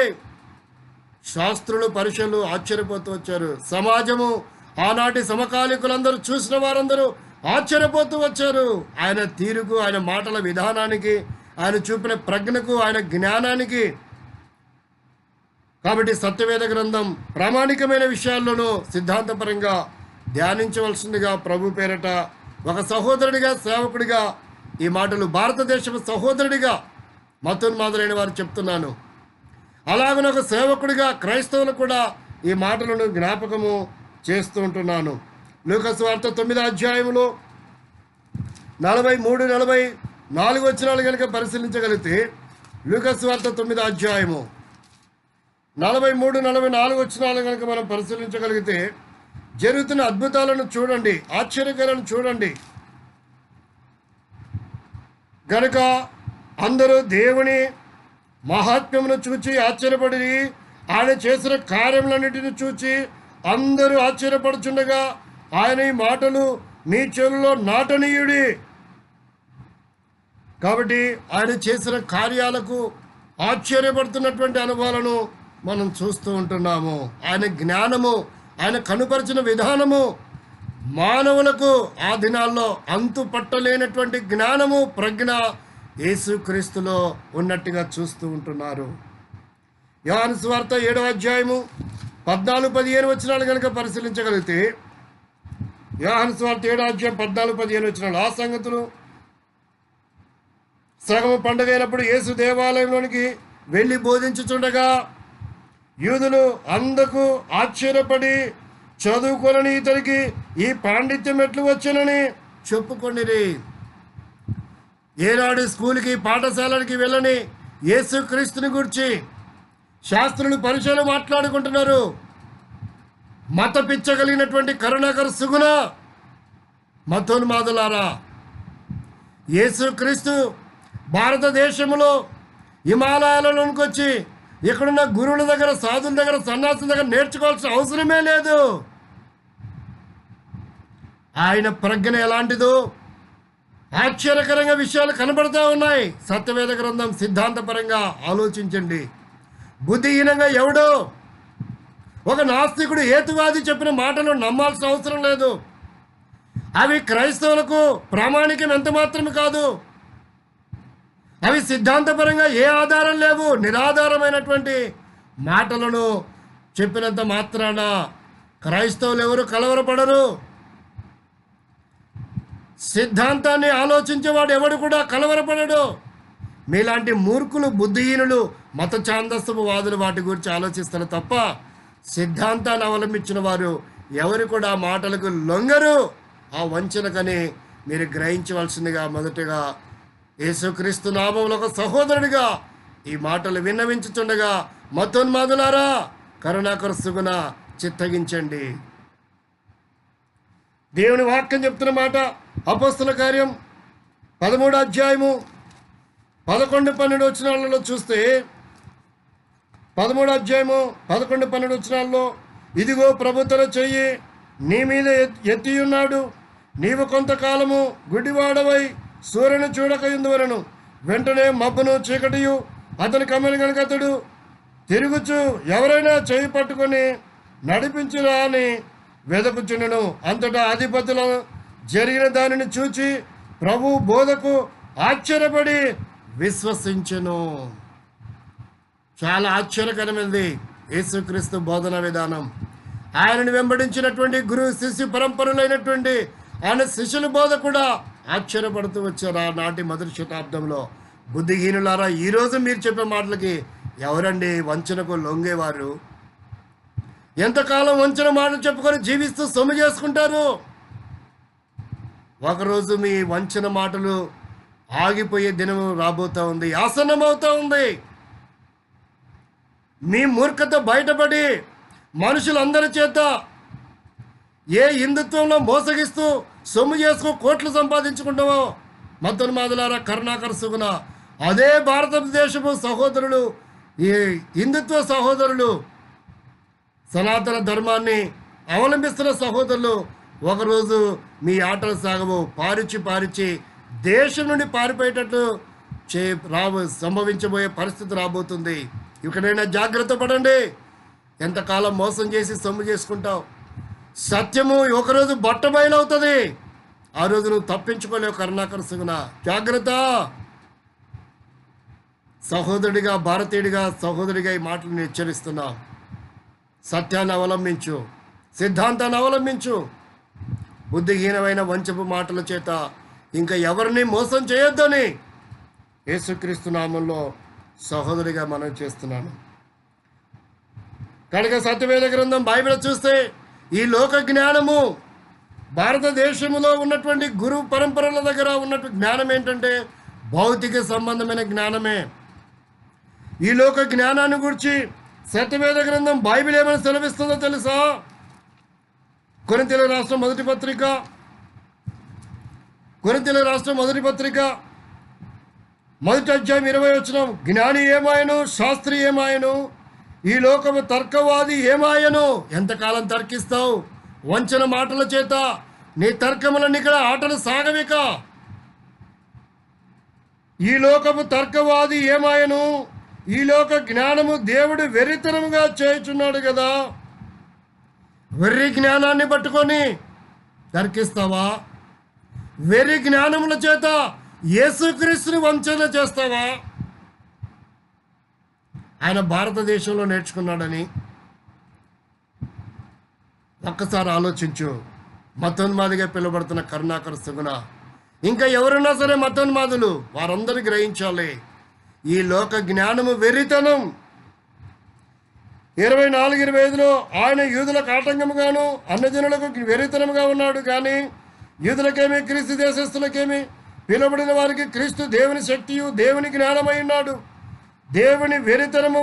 శాస్త్రులు పరిశీలు ఆశ్చర్యపోతూ వచ్చారు. సమాజము, ఆనాటి సమకాలికులందరూ, చూసిన వారందరూ ఆశ్చర్యపోతూ వచ్చారు. ఆయన తీరుకు, ఆయన మాటల విధానానికి, ఆయన చూపిన ప్రజ్ఞకు, ఆయన జ్ఞానానికి. కాబట్టి సత్యవేద గ్రంథం ప్రామాణికమైన విషయాల్లోనూ సిద్ధాంతపరంగా ధ్యానించవలసిందిగా ప్రభు పేరట ఒక సహోదరుడిగా, సేవకుడిగా ఈ మాటలు భారతదేశపు సహోదరుడిగా మతోన్మాదులైన వారు చెప్తున్నాను. అలాగనే ఒక సేవకుడిగా క్రైస్తవులు కూడా ఈ మాటలను జ్ఞాపకము చేస్తూ ఉంటున్నాను. లూకాసు వార్త 9వ అధ్యాయంలో 43, 44 వచనాలు కనుక పరిశీలించగలిగితే, లూకాసు వార్త 9వ అధ్యాయము 43, 44 వచనాలు కనుక మనం పరిశీలించగలిగితే జరుగుతున్న అద్భుతాలను చూడండి, ఆశ్చర్యకరాలను చూడండి. గనుక అందరూ దేవుని మహాత్మ్యమును చూచి ఆశ్చర్యపడి, ఆయన చేసిన కార్యములన్నిటిని చూచి అందరూ ఆశ్చర్యపడుచుండగా ఆయన ఈ మాటలు మీ చెవుల్లో నాటనీయుడి. కాబట్టి ఆయన చేసిన కార్యాలకు ఆశ్చర్యపడుతున్నటువంటి అనుభవాలను మనం చూస్తూ ఉంటున్నాము. ఆయన జ్ఞానము, ఆయన కనుపరిచిన విధానము మానవులకు ఆ దినాల్లో అంతు పట్టలేనటువంటి జ్ఞానము, ప్రజ్ఞ యేసుక్రీస్తులో ఉన్నట్టుగా చూస్తూ ఉంటున్నారు. యోహాను సువార్త 7వ అధ్యాయము 14, 15 వచనాలు కనుక పరిశీలించగలిగితే, యోహాను సువార్త 7వ అధ్యాయం 14, 15 వచనాలు, ఆ సంగతులు సగము పండుగ అయినప్పుడు యేసు దేవాలయంలోనికి వెళ్ళి బోధించుచుండగా యూదులు అందుకు ఆశ్చర్యపడి చదువుకోనని ఇతనికి ఈ పాండిత్యం ఎట్లు వచ్చానని చెప్పుకొనిరి. ఏనాడు స్కూల్కి, పాఠశాలకి వెళ్ళని యేసుక్రీస్తుని గురించి శాస్త్రులు, పరిచయాలు మాట్లాడుకుంటున్నారు. మత పిచ్చగలిగినటువంటి కరుణాకర సుగుణ మతోన్మాదులారా, యేసుక్రీస్తు భారతదేశంలో హిమాలయాలలోనికి వచ్చి ఇక్కడున్న గురువుల దగ్గర, సాధుల దగ్గర, సన్యాసుల దగ్గర నేర్చుకోవాల్సిన అవసరమే లేదు. ఆయన ప్రజ్ఞ ఎలాంటిదో ఆశ్చర్యకరంగా విషయాలు కనబడుతూ ఉన్నాయి. సత్యవేద గ్రంథం సిద్ధాంతపరంగా ఆలోచించండి. బుద్ధిహీనంగా ఎవడో ఒక నాస్తికుడు, హేతువాది చెప్పిన మాటలు నమ్మాల్సిన అవసరం లేదు. అవి క్రైస్తవులకు ప్రామాణికం ఎంత మాత్రమే కాదు. అవి సిద్ధాంతపరంగా ఏ ఆధారం లేవు, నిరాధారమైనటువంటి మాటలను చెప్పినంత మాత్రాన క్రైస్తవులు ఎవరు కలవరపడరు. సిద్ధాంతాన్ని ఆలోచించేవాడు ఎవడు కూడా కలవరపడడు. మీలాంటి మూర్ఖులు, బుద్ధిహీనులు, మత ఛాందస్సపు వాదులు వాటి గురించి ఆలోచిస్తారు తప్ప సిద్ధాంతాన్ని అవలంబించిన వారు ఎవరు కూడా మాటలకు లొంగరు. ఆ వంచనకని మీరు గ్రహించవలసిందిగా మొదటగా యేసుక్రీస్తు నామములో ఒక సహోదరుడిగా ఈ మాటలు విన్నవించుచుండగా మతోన్మాదులారా కరుణాకర సుగుణ చిత్తగించండి. దేవుని వాక్యం చెప్తున్న మాట అపోస్తల కార్యం 13వ అధ్యాయము 11-12 వచనాలలో చూస్తే 13వ అధ్యాయము 11-12 వచనాల్లో, ఇదిగో ప్రభుత్వ చెయ్యి నీ మీద ఎత్తి ఉన్నాడు, నీవు కొంతకాలము గుడ్డివాడవై సూర్యుని చూడక ఎందువలను. వెంటనే మబ్బును చీకటియు అతని కమ్మని కనుక అతడు తిరుగుచు ఎవరైనా చేయి పట్టుకొని నడిపించురా అని వెదకుచుండెను. అంతటా అధిపతులను జరిగిన దానిని చూచి ప్రభు బోధకు ఆశ్చర్యపడి విశ్వసించెను. చాలా ఆశ్చర్యకరమైనది యేసుక్రీస్తు బోధన విధానం. ఆయనను వెంబడించినటువంటి గురు శిష్యు పరంపరలైనటువంటి ఆయన శిష్యుల బోధ కూడా ఆశ్చర్యపడుతూ వచ్చారు ఆనాటి మొదటి శతాబ్దంలో. బుద్ధిహీనులారా, ఈరోజు మీరు చెప్పే మాటలకి ఎవరండి వంచనకు లొంగేవారు? ఎంతకాలం వంచన మాటలు చెప్పుకొని జీవిస్తూ సొమ్ము చేసుకుంటారు? ఒకరోజు మీ వంచన మాటలు ఆగిపోయే దినం రాబోతూ ఉంది, ఆసన్నమవుతూ ఉంది. మీ మూర్ఖత బయటపడి మనుషులందరి చేత ఏ హిందుత్వంలో మోసగిస్తూ సొమ్ము చేసుకు కోట్లు సంపాదించుకుంటామో మతోన్మాదులారా కరుణాకర సుగుణ, అదే భారతదేశపు సహోదరులు, ఈ హిందుత్వ సహోదరులు, సనాతన ధర్మాన్ని అవలంబిస్తున్న సహోదరులు ఒకరోజు మీ ఆటలు సాగవు. పారిచి దేశం నుండి పారిపోయేటట్లు సంభవించబోయే పరిస్థితి రాబోతుంది. ఇకనైనా జాగ్రత్త పడండి. ఎంతకాలం మోసం చేసి సొమ్ము చేసుకుంటావు? సత్యము ఒకరోజు బట్టబయలవుతుంది. ఆ రోజు నువ్వు తప్పించుకోలేవు. కరుణాకర సుగుణ జాగ్రత్త. సహోదరుడిగా, భారతీయుడిగా, సహోదరుడిగా ఈ మాటలను హెచ్చరిస్తున్నా. సత్యాన్ని అవలంబించు, సిద్ధాంతాన్ని అవలంబించు. బుద్ధిహీనమైన వంచపు మాటల చేత ఇంకా ఎవరిని మోసం చేయొద్దని యేసుక్రీస్తు నామంలో సహోదరిగా మనం చేస్తున్నాను. కనుక సత్యవేద గ్రంథం బైబిల్ చూస్తే ఈ లోక జ్ఞానము, భారతదేశంలో ఉన్నటువంటి గురు పరంపరల దగ్గర ఉన్నటువంటి జ్ఞానం ఏంటంటే భౌతిక సంబంధమైన జ్ఞానమే. ఈ లోక జ్ఞానాన్ని గురించి సత్యవేద గ్రంథం బైబిల్ ఏమైనా సెలవిస్తుందో తెలుసా? కొరింథీయుల రాష్ట్రం మొదటి పత్రిక మొదటి అధ్యాయం 20 వచనం, జ్ఞాని ఏమాయను, శాస్త్రి ఏమాయను, ఈ లోకము తర్కవాది ఏమాయను. ఎంతకాలం తర్కిస్తావు? వంచన మాటల చేత నీ తర్కములన్నీ ఇక్కడ ఆటలు సాగవిక. ఈ లోకము తర్కవాది ఏమాయను, ఈ లోక జ్ఞానము దేవుడు వెర్రితనముగా చేయుచున్నాడు కదా. వెర్రి జ్ఞానాన్ని పట్టుకొని తర్కిస్తావా? వెర్రి జ్ఞానముల చేత యేసుక్రీస్తుని వంచన చేస్తావా? ఆయన భారతదేశంలో నేర్చుకున్నాడని ఒక్కసారి ఆలోచించు. మతోన్మాదిగా పిలువబడుతున్న కరుణాకర సుగుణ, ఇంకా ఎవరున్నా సరే మతోన్మాదులు, వారందరూ గ్రహించాలి ఈ లోక జ్ఞానము వెర్రితనం. 24-25లో ఆయన యూదులకు ఆటంకముగాను అన్యజనులకు వెర్రితనముగా ఉన్నాడు. కానీ యూదులకేమి, క్రీస్తు దేశస్తులకేమి, పిలువబడిన వారికి క్రీస్తు దేవుని శక్తియు దేవుని జ్ఞానమై ఉన్నాడు. దేవుని వెరితనము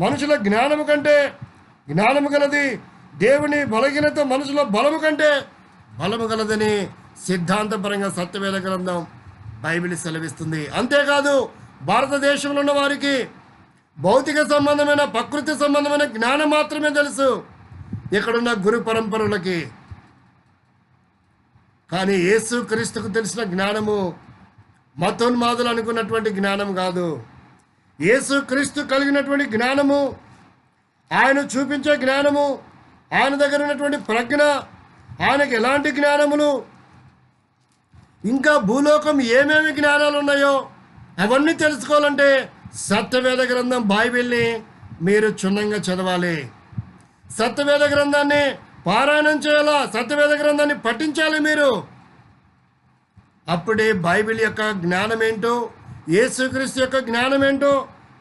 మనుషుల జ్ఞానము కంటే జ్ఞానము గలది, దేవుని బలహీనత మనుషుల బలము కంటే బలము గలదని సిద్ధాంతపరంగా సత్యవేద గ్రంథం బైబిల్ సెలవిస్తుంది. అంతేకాదు భారతదేశంలో ఉన్న వారికి భౌతిక సంబంధమైన, ప్రకృతి సంబంధమైన జ్ఞానం మాత్రమే తెలుసు ఇక్కడున్న గురు పరంపరలకి. కానీ యేసు క్రీస్తుకు తెలిసిన జ్ఞానము మతోన్మాదులు అనుకున్నటువంటి జ్ఞానం కాదు. యేసు క్రీస్తు కలిగినటువంటి జ్ఞానము, ఆయన చూపించే జ్ఞానము, ఆయన దగ్గర ఉన్నటువంటి ప్రజ్ఞ, ఆయనకు ఎలాంటి జ్ఞానములు, ఇంకా భూలోకం ఏమేమి జ్ఞానాలు ఉన్నాయో అవన్నీ తెలుసుకోవాలంటే సత్యవేద గ్రంథం బైబిల్ని మీరు క్షుణ్ణంగా చదవాలి. సత్యవేద గ్రంథాన్ని పారాయణం చేయాలా, సత్యవేద గ్రంథాన్ని పఠించాలి మీరు. అప్పుడే బైబిల్ యొక్క జ్ఞానం ఏంటో, యేసుక్రీస్తు యొక్క జ్ఞానం ఏంటో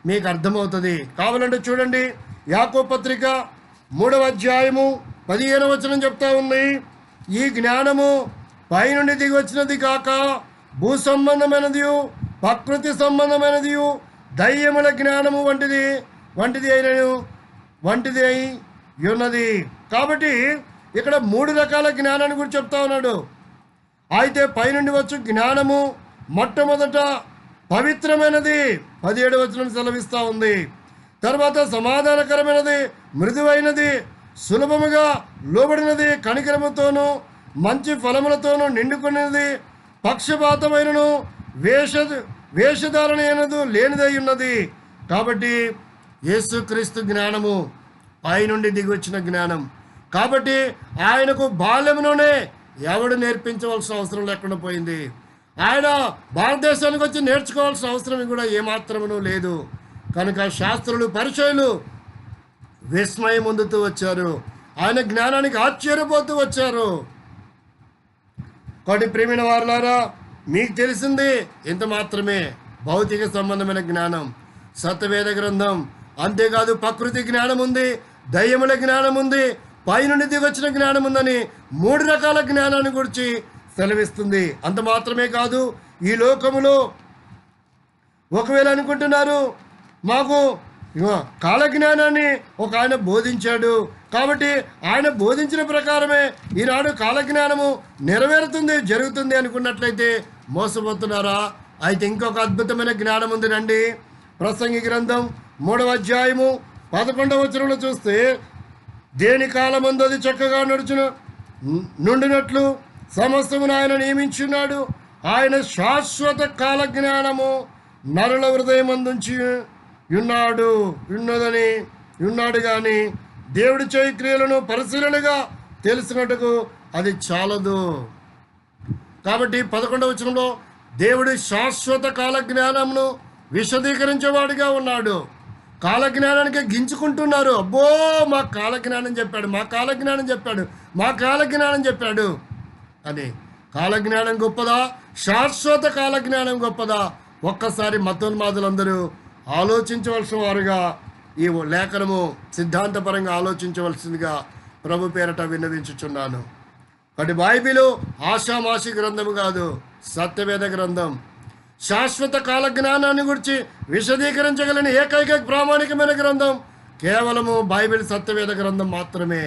మీకు అర్థమవుతుంది. కావాలంటే చూడండి, యాకోబు పత్రిక 3వ అధ్యాయము 15వ వచనం చెప్తా ఉంది, ఈ జ్ఞానము పైనుండి దిగి వచ్చినది కాక భూ సంబంధమైనది, ప్రకృతి సంబంధమైనది, దయ్యముల జ్ఞానము వంటిది అయి ఉన్నది. కాబట్టి ఇక్కడ 3 రకాల జ్ఞానాన్ని గురించి చెప్తా ఉన్నాడు. అయితే పైనుండి వచ్చు జ్ఞానము మొట్టమొదట పవిత్రమైనది, 17వ వచనం సెలవిస్తూ ఉంది. తర్వాత సమాధానకరమైనది, మృదువైనది, సులభముగా లోబడినది, కనికరముతోనూ మంచి ఫలములతోనూ నిండుకున్నది, పక్షపాతమైనను వేషధారణ అయినదు లేనిదై ఉన్నది. కాబట్టి యేసుక్రీస్తు జ్ఞానము పైనుండి దిగి వచ్చిన జ్ఞానం. కాబట్టి ఆయనకు బాల్యంలోనే ఎవడు నేర్పించవలసిన అవసరం లేకుండా పోయింది. ఆయన భారతదేశానికి వచ్చి నేర్చుకోవాల్సిన అవసరం కూడా ఏమాత్రమునూ లేదు. కనుక శాస్త్రులు పరిచయులు విస్మయం పొందుతూ వచ్చారు, ఆయన జ్ఞానానికి ఆశ్చర్యపోతూ వచ్చారు. కాబట్టి ప్రియమైన వారులారా, మీకు తెలిసింది ఇంత మాత్రమే, భౌతిక సంబంధమైన జ్ఞానం, సత్యవేద గ్రంథం. అంతేకాదు ప్రకృతి జ్ఞానం ఉంది, దయ్యముల జ్ఞానం ఉంది, పైనుండి దిగొచ్చిన జ్ఞానం ఉందని 3 రకాల జ్ఞానాన్ని గురించి సెలవిస్తుంది. అంత మాత్రమే కాదు, ఈ లోకములో ఒకవేళ అనుకుంటున్నారు మాకు కాలజ్ఞానాన్ని ఒక ఆయన బోధించాడు, కాబట్టి ఆయన బోధించిన ప్రకారమే ఈనాడు కాలజ్ఞానము నెరవేరుతుంది, జరుగుతుంది అనుకున్నట్లయితే మోసపోతున్నారా? అయితే ఇంకొక అద్భుతమైన జ్ఞానం ఉంది రండి. ప్రసంగి గ్రంథం 3వ అధ్యాయము 11వ వచనంలో చూస్తే, దేని కాలమందు అది చక్కగా నుండినట్లు సమస్తమును ఆయన నియమించున్నాడు. ఆయన శాశ్వత కాల జ్ఞానము నరుల హృదయమందుంచి ఉన్నాడు కానీ దేవుడి చేయి క్రియలను పరిశీలనగా తెలిసినట్టుకు అది చాలదు. కాబట్టి 11వ వచనంలో దేవుడి శాశ్వత కాల జ్ఞానమును విశదీకరించేవాడిగా ఉన్నాడు. కాలజ్ఞానానికి గించుకుంటున్నారు, అబ్బో మా కాలజ్ఞానం చెప్పాడు, మా కాలజ్ఞానం చెప్పాడు, మా కాలజ్ఞానం చెప్పాడు అని. కాలజ్ఞానం గొప్పదా, శాశ్వత కాలజ్ఞానం గొప్పదా? ఒక్కసారి మతోన్మాదులందరూ ఆలోచించవలసిన వారుగా ఈ లేఖనము సిద్ధాంతపరంగా ఆలోచించవలసిందిగా ప్రభు పేరట విన్నవించుచున్నాను. కాబట్టి బైబిలు ఆషామాషి గ్రంథము కాదు, సత్యవేద గ్రంథం. శాశ్వత కాల జ్ఞానాన్ని గురించి విశదీకరించగలిగిన ఏకైక ప్రామాణికమైన గ్రంథం కేవలము బైబిల్ సత్యవేద గ్రంథం మాత్రమే.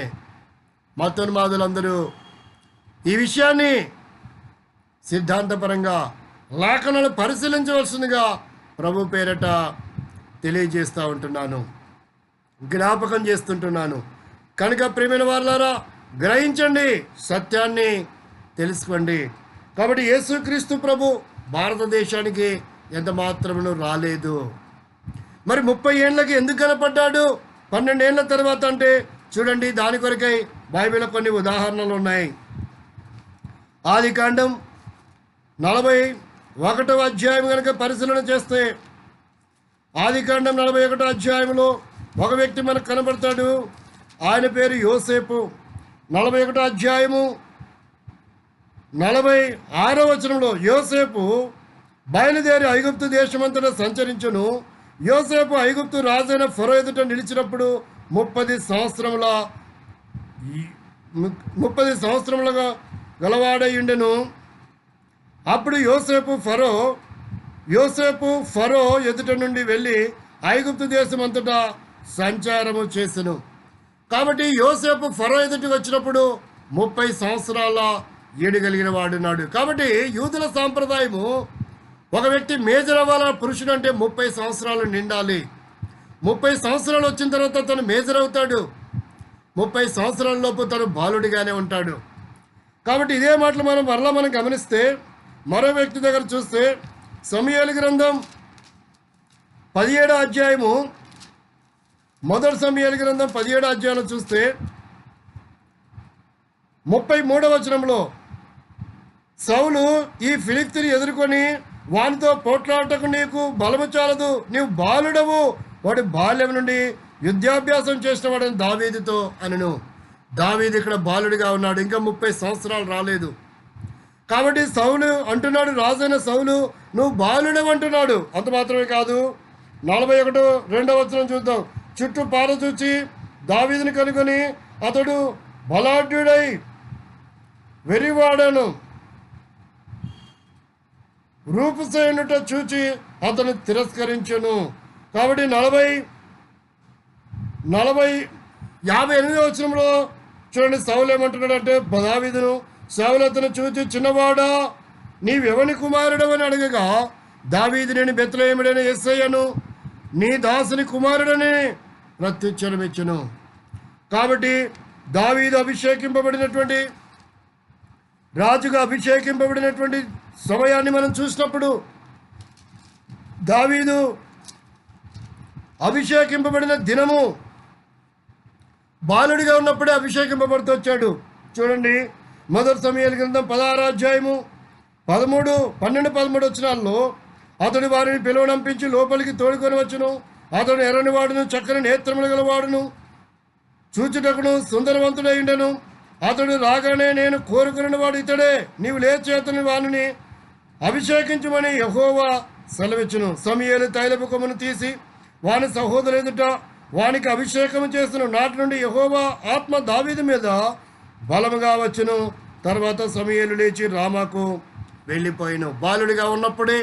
మతోన్మాదులందరూ ఈ విషయాన్ని సిద్ధాంతపరంగా లేఖనాలు పరిశీలించవలసిందిగా ప్రభు పేరట తెలియజేస్తూ ఉంటున్నాను, జ్ఞాపకం చేస్తుంటున్నాను. కనుక ప్రియమైన వారులారా, గ్రహించండి, సత్యాన్ని తెలుసుకోండి. కాబట్టి యేసుక్రీస్తు ప్రభు భారతదేశానికి ఎంత మాత్రమును రాలేదు. మరి 30 ఏళ్ళకి ఎందుకు కనపడ్డాడు 12 ఏళ్ళ తర్వాత అంటే చూడండి, దాని కొరకై బైబిల్లో కొన్ని ఉదాహరణలు ఉన్నాయి. ఆదికాండం 41వ అధ్యాయం కనుక పరిశీలన చేస్తే, ఆదికాండం 41వ అధ్యాయంలో ఒక వ్యక్తి మనకు కనబడతాడు, ఆయన పేరు యోసేపు. 41వ అధ్యాయము 46వ వచనంలో, యోసేపు బయలుదేరి ఐగుప్తు దేశమంతటా సంచరించును. యోసేపు ఐగుప్తు రాజైన ఫరో ఎదుట నిలిచినప్పుడు 30 సంవత్సరములుగా గలవాడై ఉండెను. అప్పుడు యోసేపు ఫరో ఎదుట నుండి వెళ్ళి ఐగుప్తు దేశమంతటా సంచారము చేసెను. కాబట్టి యోసేపు ఫరో ఎదుటికి వచ్చినప్పుడు 30 సంవత్సరాల ఏడుగలిగిన వాడున్నాడు. కాబట్టి యూదుల సాంప్రదాయము ఒక వ్యక్తి మేజర్ అవ్వాల పురుషుడు అంటే 30 సంవత్సరాలు నిండాలి. 30 సంవత్సరాలు వచ్చిన తర్వాత తను మేజర్ అవుతాడు. 30 సంవత్సరాల లోపు తను బాలుడిగానే ఉంటాడు. కాబట్టి ఇదే మాటలు మనం గమనిస్తే మరో వ్యక్తి దగ్గర చూస్తే, సమూయేలు గ్రంథం 17వ అధ్యాయము, మొదటి సమూయేలు గ్రంథం 17వ అధ్యాయంలో చూస్తే 33వ వచనంలో, సౌలు ఈ ఫిలిష్తీయుని ఎదుర్కొని వానితో పోట్లాటకు నీకు బలము చాలదు, నీవు బాలుడవు, వాడి బాల్యం నుండి యుద్ధాభ్యాసం చేసిన వాడని దావీదుతో అనను. దావీదు ఇక్కడ బాలుడిగా ఉన్నాడు, ఇంకా 30 సంవత్సరాలు రాలేదు. కాబట్టి సౌలు అంటున్నాడు, రాజైన సౌలు నువ్వు బాలుడవు అంటున్నాడు. అంత మాత్రమే కాదు, 41 వచనం చూద్దాం. చుట్టూ పారచూచి దావీదుని కనుగొని అతడు బలాఢ్యుడై వెరివాడను రూపుసేనుట చూచి అతను తిరస్కరించును. కాబట్టి 58 వచనంలో చూడండి, సౌలు ఏమంటున్నాడంటే దావీదును, సౌలు అతను చూచి చిన్నవాడా నీవెవని కుమారుడు అని అడగగా దావీదు నేను బెత్లెహేముడైన యేసయ్యను నీ దాసుని కుమారుడని ప్రత్యుత్తరం ఇచ్చును. కాబట్టి దావీదు అభిషేకింపబడినటువంటి రాజుగా అభిషేకింపబడినటువంటి సమయాన్ని మనం చూసినప్పుడు దావీదు అభిషేకింపబడిన దినము బాలుడిగా ఉన్నప్పుడే అభిషేకింపబడుతూ వచ్చాడు. చూడండి, మొదటి సమూయేలు గ్రంథం 16వ అధ్యాయము 13, 12, 13 వచనాల్లో అతడు వారిని పిలువనంపించి లోపలికి తోడుకొని వచ్చును. అతడు ఎర్రని వాడును, చక్కని నేత్రములు గలవాడును, చూచుటకును సుందరవంతుడై ఉండెను. అతడు రాగానే నేను కోరుకున్న వాడు ఇతడే, నీవు లేచి అతని వానిని అభిషేకించమని యెహోవా సెలవిచ్చును. సమూయేలు తైలపు కొమ్మును తీసి వాని సహోదరు ఎదుట వానికి అభిషేకం చేస్తును. నాటి నుండి యెహోవా ఆత్మ దావీదు మీద బలముగా వచ్చును. తర్వాత సమూయేలు లేచి రామాకు వెళ్ళిపోయిను. బాలుడిగా ఉన్నప్పుడే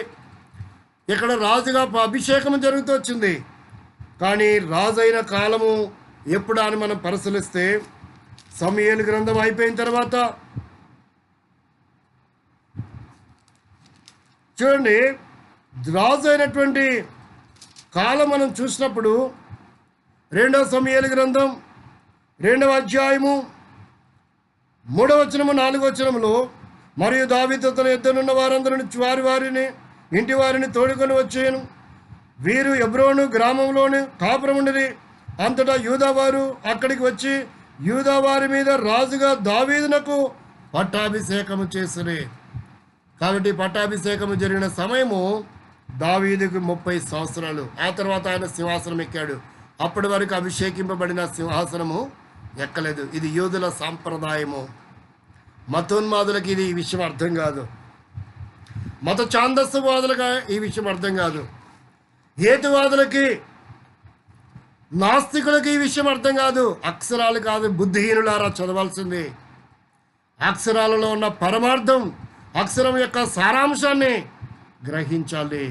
ఇక్కడ రాజుగా అభిషేకం జరుగుతూ వచ్చింది. కానీ రాజైన కాలము ఎప్పుడు అని మనం పరిశీలిస్తే సమూయేలు గ్రంథం అయిపోయిన తర్వాత చూడండి, రాజు అయినటువంటి కాలం మనం చూసినప్పుడు 2వ సమూయేలు గ్రంథం 2వ అధ్యాయము 3వ వచనము 4వ వచనములో మరియు దావీదు తన యుద్ధనున్న వారందరిని వారిని ఇంటి వారిని తోడుకొని వచ్చాను. వీరు హెబ్రోను గ్రామంలోని కాపురముండిరి. అంతటా యూదావారు అక్కడికి వచ్చి యూదావారి మీద రాజుగా దావీదునకు పట్టాభిషేకము చేసిరి. కాబట్టి పట్టాభిషేకము జరిగిన సమయము దావీదుకు 30 సంవత్సరాలు. ఆ తర్వాత ఆయన సింహాసనం ఎక్కాడు. అప్పటి వరకు అభిషేకింపబడిన సింహాసనము ఎక్కలేదు. ఇది యూదుల సాంప్రదాయము. మతోన్మాదులకి ఇది ఈ విషయం అర్థం కాదు. మత ఛాందస్సువాదులకు ఈ విషయం అర్థం కాదు. హేతువాదులకి, నాస్తికులకి ఈ విషయం అర్థం కాదు. అక్షరాలు కాదు, బుద్ధిహీనులారా చదవాల్సింది. అక్షరాలలో ఉన్న పరమార్థం, అక్షరం యొక్క సారాంశాన్ని గ్రహించాలి.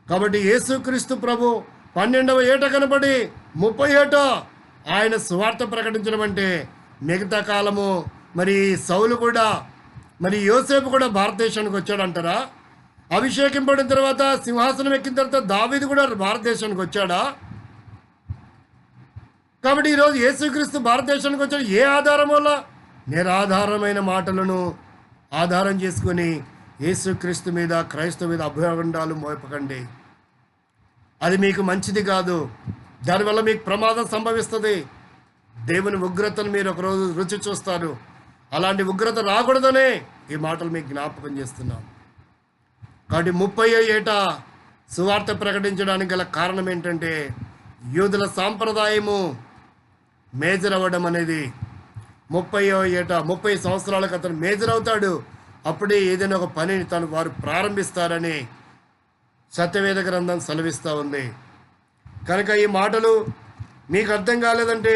కాబట్టి యేసుక్రీస్తు ప్రభు 12వ ఏట కనబడి 30 ఏట ఆయన సువార్త ప్రకటించడం అంటే మిగతా కాలము మరి సౌలు కూడా మరి యోసేపు కూడా భారతదేశానికి వచ్చాడంటారా? అభిషేకింపడిన తర్వాత సింహాసనం ఎక్కిన తర్వాత దావీదు కూడా భారతదేశానికి వచ్చాడా? కాబట్టి ఈరోజు యేసుక్రీస్తు భారతదేశానికి వచ్చాడు ఏ ఆధారం వల్ల? నిరాధారమైన మాటలను ఆధారం చేసుకొని యేసుక్రీస్తు మీద, క్రైస్తవ మీద అభ్యండాలు మోపకండి. అది మీకు మంచిది కాదు. దానివల్ల మీకు ప్రమాదం సంభవిస్తుంది. దేవుని ఉగ్రతను మీరు ఒకరోజు రుచి చూస్తారు. అలాంటి ఉగ్రత రాకూడదనే ఈ మాటలు మీకు జ్ఞాపకం చేస్తున్నాం. కాబట్టి 30వ ఏట సువార్త ప్రకటించడానికి గల కారణం ఏంటంటే యూదుల సాంప్రదాయము మేజర్ అవ్వడం అనేది. 30వ ఏట 30 సంవత్సరాలకు అతను మేజర్ అవుతాడు. అప్పుడే ఏదైనా ఒక పనిని వారు ప్రారంభిస్తారని సత్యవేద గ్రంథం సెలవిస్తూ ఉంది. కనుక ఈ మాటలు మీకు అర్థం కాలేదంటే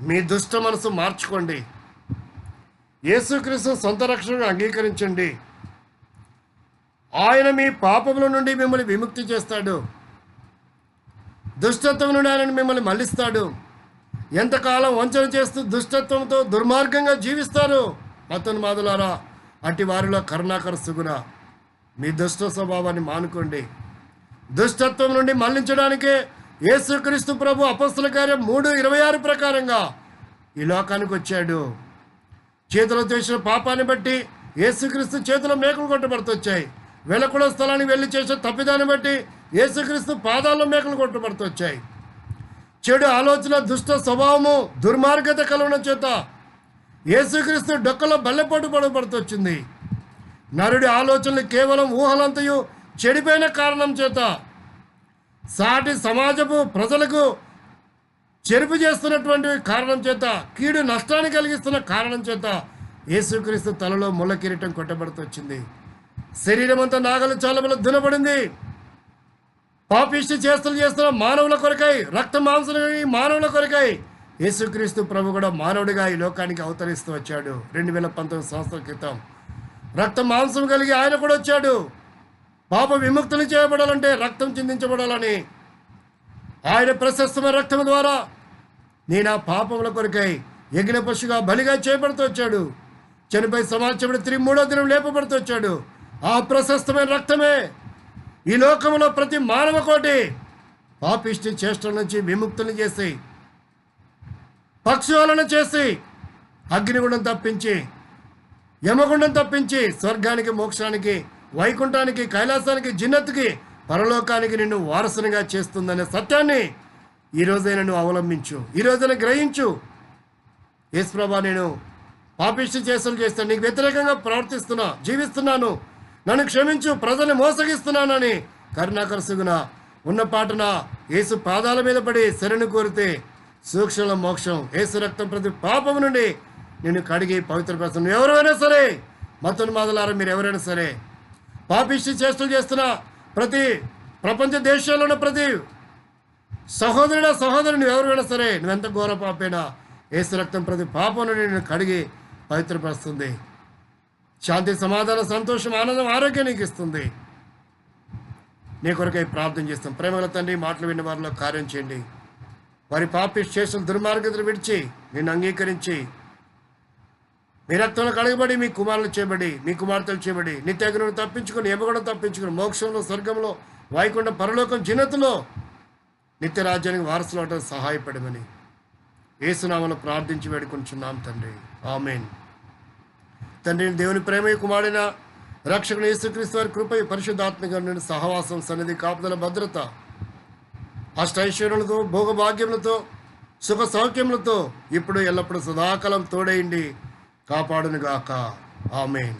మీ దుష్ట మనసు మార్చుకోండి. యేసుక్రీస్తు సొంత రక్షణను అంగీకరించండి. ఆయన మీ పాపముల నుండి మిమ్మల్ని విముక్తి చేస్తాడు. దుష్టత్వం నుండి ఆయన మిమ్మల్ని మళ్ళిస్తాడు. ఎంతకాలం వంచన చేస్తూ దుష్టత్వంతో దుర్మార్గంగా జీవిస్తారు మతోన్మాదులారా, అట్టి వారిలో కరుణాకర సుగుణ. మీ దుష్ట స్వభావాన్ని మానుకోండి. దుష్టత్వం నుండి మళ్లించడానికే యేసుక్రీస్తు ప్రభు అపొస్తలుల కార్యం 3:26 ప్రకారంగా ఈ లోకానికి వచ్చాడు. చేతిలో చేసిన పాపాన్ని బట్టి యేసుక్రీస్తు చేతిలో మేకలు కొట్టబడుతొచ్చాయి. వెలకుడ స్థలానికి వెళ్ళి చేసిన తప్పిదాన్ని బట్టి యేసుక్రీస్తు పాదాల్లో మేకలు కొట్టబడుతొచ్చాయి. చెడు ఆలోచన, దుష్ట స్వభావము, దుర్మార్గత కలవడం చేత యేసుక్రీస్తు డొక్కలో బల్లెపోటు పడబడుతొచ్చింది. నరుడి ఆలోచనలు కేవలం ఊహలంతయు చెడిపోయిన కారణం చేత, సాటి సమాజపు ప్రజలకు చెరుపు చేస్తున్నటువంటి కారణం చేత, కీడు నష్టాన్ని కలిగిస్తున్న కారణం చేత యేసుక్రీస్తు తలలో ముళ్ళ కిరీటం కొట్టబడుతూ వచ్చింది. శరీరం అంతా నాగలు చాలబలు దునబడింది. పాపిష్టి చేష్టలు చేస్తున్న మానవుల కొరకై, రక్త మాంసం మానవుల కొరకై యేసుక్రీస్తు ప్రభు కూడా మానవుడిగా ఈ లోకానికి అవతరిస్తూ వచ్చాడు. 2019 సంవత్సరాల క్రితం రక్త మాంసం కలిగి ఆయన కూడా వచ్చాడు. పాప విముక్తులు చేయబడాలంటే రక్తం చిందించబడాలని ఆయన ప్రశస్తమైన రక్తం ద్వారా నేను ఆ పాపముల కొరకై యజ్ఞ పశుగా బలిగా చేయబడుతూ వచ్చాడు. చనిపోయి సమాజపడి తిరిగి 3వ దినం లేపబడుతూ వచ్చాడు. ఆ ప్రశస్తమైన రక్తమే ఈ లోకంలో ప్రతి మానవ కోటి పాపిష్టి చేష్టల నుంచి విముక్తులు చేసి, పక్షులను చేసి, అగ్నిగుండం తప్పించి, యమగుండం తప్పించి, స్వర్గానికి, మోక్షానికి, వైకుంఠానికి, కైలాసానికి, జిన్నత్తుకి, పరలోకానికి నిన్ను వారసునిగా చేస్తుందనే సత్యాన్ని ఈరోజైనా నువ్వు అవలంబించు. ఈరోజైనా గ్రహించు. యేసుప్రభా, నేను పాపిష్టి చేష్టలు చేస్తాను, నీకు వ్యతిరేకంగా ప్రవర్తిస్తున్నా, జీవిస్తున్నాను, నన్ను క్షమించు, ప్రజల్ని మోసగిస్తున్నానని కరుణాకర సుగుణ ఉన్న పాటన యేసు పాదాల మీద పడి శరణు కోరితే సూక్ష్మ మోక్షం. యేసు రక్తం ప్రతి పాపము నుండి నిన్ను కడిగి పవిత్రపరుస్తుంది. ఎవరైనా సరే, మతోన్మాదులారా మీరు ఎవరైనా సరే, పాపిష్టి చేష్టలు చేస్తున్న ప్రతి ప్రపంచ దేశాల్లో ఉన్న ప్రతి సహోదరుని ఎవరైనా సరే, నువ్వెంత ఘోర పాపైనా యేసు రక్తం ప్రతి పాపం నుండి నిన్ను కడిగి పవిత్రపరుస్తుంది. శాంతి, సమాధానం, సంతోషం, ఆనందం, ఆరోగ్యం నీకు ఇస్తుంది. నీ కొరకై ప్రార్థన చేస్తాం. ప్రేమల తండ్రి, మాటలు విన్న వారిలో కార్యం చేయండి. వారి పాపిష్టి చేసిన దుర్మార్గతలు విడిచి నిన్ను అంగీకరించి మీ రక్తంలో కడగబడి, మీ కుమారులు చేయబడి, మీ కుమార్తెలు చేయబడి, నిత్యాగ్నిని తప్పించుకొని, యమగుండం తప్పించుకొని, మోక్షంలో, స్వర్గంలో, వైకుంఠం, పరలోకం, జిన్నతులో నిత్య రాజ్యానికి వారసులు అవడం సహాయపడమని యేసునామములో ప్రార్థించి వేడుకుంటున్నాం తండ్రి. ఆమేన్. తండ్రి, దేవుని ప్రేమ, కుమారుడైన రక్షకుని యేసుక్రీస్తు వారి కృప, పరిశుద్ధాత్మక నుండి సహవాసం, సన్నిధి, కాపుదల, భద్రత, అష్టైశ్వర్యులతో, భోగభాగ్యములతో, సుఖ సౌఖ్యములతో ఇప్పుడు ఎల్లప్పుడూ సదాకాలం తోడైండి కాపాడునుగాక. ఆమేన్.